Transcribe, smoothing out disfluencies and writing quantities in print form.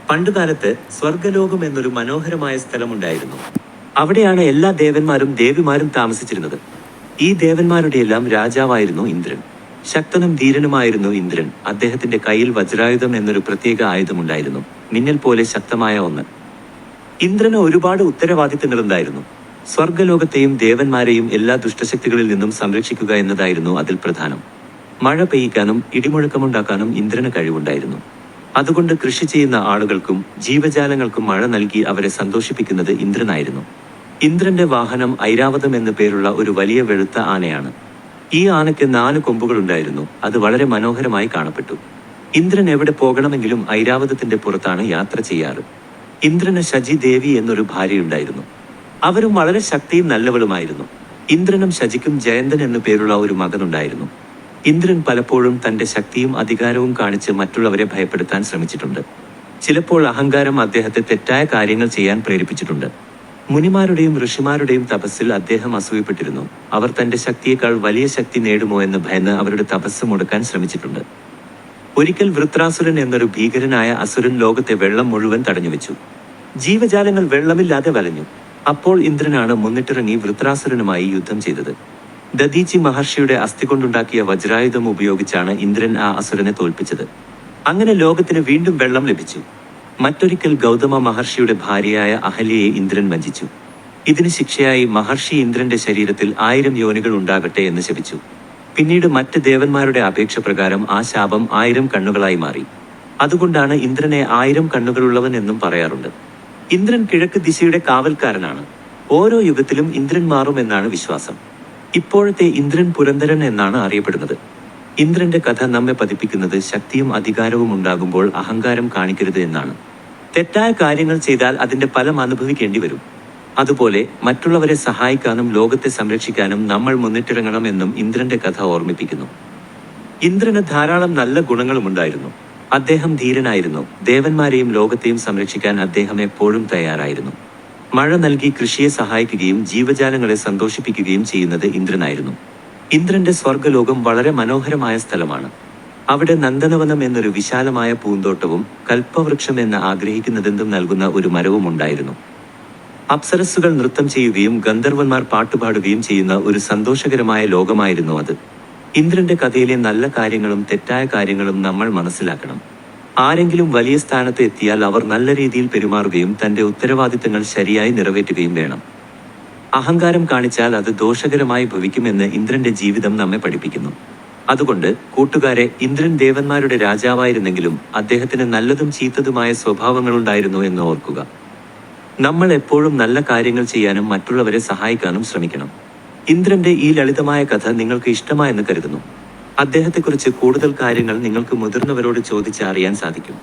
പണ്ടുകാലത്ത് സ്വർഗലോകം എന്നൊരു മനോഹരമായ സ്ഥലമുണ്ടായിരുന്നു. അവിടെയാണ് എല്ലാ ദേവന്മാരും ദേവിമാരും താമസിച്ചിരുന്നത്. ഈ ദേവന്മാരുടെയെല്ലാം രാജാവായിരുന്നു ഇന്ദ്രൻ. ശക്തനും ധീരനുമായിരുന്നു ഇന്ദ്രൻ. അദ്ദേഹത്തിന്റെ കയ്യിൽ വജ്രായുധം എന്നൊരു പ്രത്യേക ആയുധമുണ്ടായിരുന്നു, മിന്നൽ പോലെ ശക്തമായ ഒന്ന്. ഇന്ദ്രന് ഒരുപാട് ഉത്തരവാദിത്തങ്ങളുണ്ടായിരുന്നു. സ്വർഗലോകത്തെയും ദേവന്മാരെയും എല്ലാ ദുഷ്ടശക്തികളിൽ നിന്നും സംരക്ഷിക്കുക എന്നതായിരുന്നു അതിൽ പ്രധാനം. മഴ പെയ്യിക്കാനും ഇടിമുഴക്കമുണ്ടാക്കാനും ഇന്ദ്രന് കഴിവുണ്ടായിരുന്നു. അതുകൊണ്ട് കൃഷി ചെയ്യുന്ന ആളുകൾക്കും ജീവജാലങ്ങൾക്കും മഴ നൽകി അവരെ സന്തോഷിപ്പിക്കുന്നത് ഇന്ദ്രനായിരുന്നു. ഇന്ദ്രന്റെ വാഹനം ഐരാവതം എന്നു പേരുള്ള ഒരു വലിയ വെളുത്ത ആനയാണ്. ഈ ആനയ്ക്ക് 4 കൊമ്പുകളുണ്ടായിരുന്നു. അത് വളരെ മനോഹരമായി കാണപ്പെട്ടു. ഇന്ദ്രൻ എവിടെ പോകണമെങ്കിലും ഐരാവതത്തിന്റെ പുറത്താണ് യാത്ര ചെയ്യാറ്. ഇന്ദ്രന് ശചി ദേവി എന്നൊരു ഭാര്യയുണ്ടായിരുന്നു. അവരും വളരെ ശക്തിയും നല്ലവളുമായിരുന്നു. ഇന്ദ്രനും ശചിക്കും ജയന്തൻ എന്നു പേരുള്ള ഒരു മകനുണ്ടായിരുന്നു. ഇന്ദ്രൻ പലപ്പോഴും തന്റെ ശക്തിയും അധികാരവും കാണിച്ച് മറ്റുള്ളവരെ ഭയപ്പെടുത്താൻ ശ്രമിച്ചിട്ടുണ്ട്. ചിലപ്പോൾ അഹങ്കാരം അദ്ദേഹത്തെ തെറ്റായ കാര്യങ്ങൾ ചെയ്യാൻ പ്രേരിപ്പിച്ചിട്ടുണ്ട്. മുനിമാരുടെയും ഋഷിമാരുടെയും തപസ്സിൽ അദ്ദേഹം അസൂയപ്പെട്ടിരുന്നു. അവർ തന്റെ ശക്തിയേക്കാൾ വലിയ ശക്തി നേടുമോ എന്ന് ഭയന്ന് അവരുടെ തപസ് മുടക്കാൻ ശ്രമിച്ചിട്ടുണ്ട്. ഒരിക്കൽ വൃത്രാസുരൻ എന്നൊരു ഭീകരനായ അസുരൻ ലോകത്തെ വെള്ളം മുഴുവൻ തടഞ്ഞുവെച്ചു. ജീവജാലങ്ങൾ വെള്ളമില്ലാതെ വലഞ്ഞു. അപ്പോൾ ഇന്ദ്രനാണ് മുന്നിട്ടിറങ്ങി വൃത്രാസുരനുമായി യുദ്ധം ചെയ്തത്. ദദീചി മഹർഷിയുടെ അസ്ഥി കൊണ്ടുണ്ടാക്കിയ വജ്രായുധം ഉപയോഗിച്ചാണ് ഇന്ദ്രൻ ആ അസുരനെ തോൽപ്പിച്ചത്. അങ്ങനെ ലോകത്തിന് വീണ്ടും വെള്ളം ലഭിച്ചു. മറ്റൊരിക്കൽ ഗൗതമ മഹർഷിയുടെ ഭാര്യയായ അഹല്യയെ ഇന്ദ്രൻ വഞ്ചിച്ചു. ഇതിന് ശിക്ഷയായി മഹർഷി ഇന്ദ്രന്റെ ശരീരത്തിൽ 1000 യോനികൾ ഉണ്ടാകട്ടെ എന്ന് ശപിച്ചു. പിന്നീട് മറ്റ് ദേവന്മാരുടെ അപേക്ഷ പ്രകാരം ആ ശാപം 1000 കണ്ണുകളായി മാറി. അതുകൊണ്ടാണ് ഇന്ദ്രനെ 1000 കണ്ണുകളുള്ളവൻ എന്നും പറയാറുണ്ട്. ഇന്ദ്രൻ കിഴക്ക് ദിശയുടെ കാവൽക്കാരനാണ്. ഓരോ യുഗത്തിലും ഇന്ദ്രൻ മാറുമെന്നാണ് വിശ്വാസം. ഇപ്പോഴത്തെ ഇന്ദ്രൻ പുരന്ദരൻ എന്നാണ് അറിയപ്പെടുന്നത്. ഇന്ദ്രന്റെ കഥ നമ്മെ പതിപ്പിക്കുന്നത് ശക്തിയും അധികാരവും ഉണ്ടാകുമ്പോൾ അഹങ്കാരം കാണിക്കരുത് എന്നാണ്. തെറ്റായ കാര്യങ്ങൾ ചെയ്താൽ അതിന്റെ ഫലം അനുഭവിക്കേണ്ടി വരും. അതുപോലെ മറ്റുള്ളവരെ സഹായിക്കാനും ലോകത്തെ സംരക്ഷിക്കാനും നമ്മൾ മുന്നിട്ടിറങ്ങണം എന്നും ഇന്ദ്രന്റെ കഥ ഓർമ്മിപ്പിക്കുന്നു. ഇന്ദ്രന് ധാരാളം നല്ല ഗുണങ്ങളുമുണ്ടായിരുന്നു. അദ്ദേഹം ധീരനായിരുന്നു. ദേവന്മാരെയും ലോകത്തെയും സംരക്ഷിക്കാൻ അദ്ദേഹം എപ്പോഴും തയ്യാറായിരുന്നു. മഴ നൽകി കൃഷിയെ സഹായിക്കുകയും ജീവജാലങ്ങളെ സന്തോഷിപ്പിക്കുകയും ചെയ്യുന്നത് ഇന്ദ്രനായിരുന്നു. ഇന്ദ്രന്റെ സ്വർഗലോകം വളരെ മനോഹരമായ സ്ഥലമാണ്. അവിടെ നന്ദനവനം എന്നൊരു വിശാലമായ പൂന്തോട്ടവും കൽപ്പവൃക്ഷം എന്ന് ആഗ്രഹിക്കുന്നതെന്തും നൽകുന്ന ഒരു മരവും ഉണ്ടായിരുന്നു. അപ്സരസ്സുകൾ നൃത്തം ചെയ്യുകയും ഗന്ധർവന്മാർ പാട്ടുപാടുകയും ചെയ്യുന്ന ഒരു സന്തോഷകരമായ ലോകമായിരുന്നു അത്. ഇന്ദ്രന്റെ കഥയിലെ നല്ല കാര്യങ്ങളും തെറ്റായ കാര്യങ്ങളും നമ്മൾ മനസ്സിലാക്കണം. ആരെങ്കിലും വലിയ സ്ഥാനത്ത് എത്തിയാൽ അവർ നല്ല രീതിയിൽ പെരുമാറുകയും തന്റെ ഉത്തരവാദിത്തങ്ങൾ ശരിയായി നിറവേറ്റുകയും വേണം. അഹങ്കാരം കാണിച്ചാൽ അത് ദോഷകരമായി ഭവിക്കുമെന്ന് ഇന്ദ്രന്റെ ജീവിതം നമ്മെ പഠിപ്പിക്കുന്നു. അതുകൊണ്ട് കൂട്ടുകാരെ, ഇന്ദ്രൻ ദേവന്മാരുടെ രാജാവായിരുന്നെങ്കിലും അദ്ദേഹത്തിന് നല്ലതും ചീത്തതുമായ സ്വഭാവങ്ങളുണ്ടായിരുന്നു എന്ന് ഓർക്കുക. നമ്മൾ എപ്പോഴും നല്ല കാര്യങ്ങൾ ചെയ്യാനും മറ്റുള്ളവരെ സഹായിക്കാനും ശ്രമിക്കണം. ഇന്ദ്രന്റെ ഈ ലളിതമായ കഥ നിങ്ങൾക്ക് ഇഷ്ടമായെന്ന് കരുതുന്നു. അദ്ദേഹത്തെക്കുറിച്ച് കൂടുതൽ കാര്യങ്ങൾ നിങ്ങൾക്ക് മുതിർന്നവരോട് ചോദിച്ച് അറിയാൻ സാധിക്കും.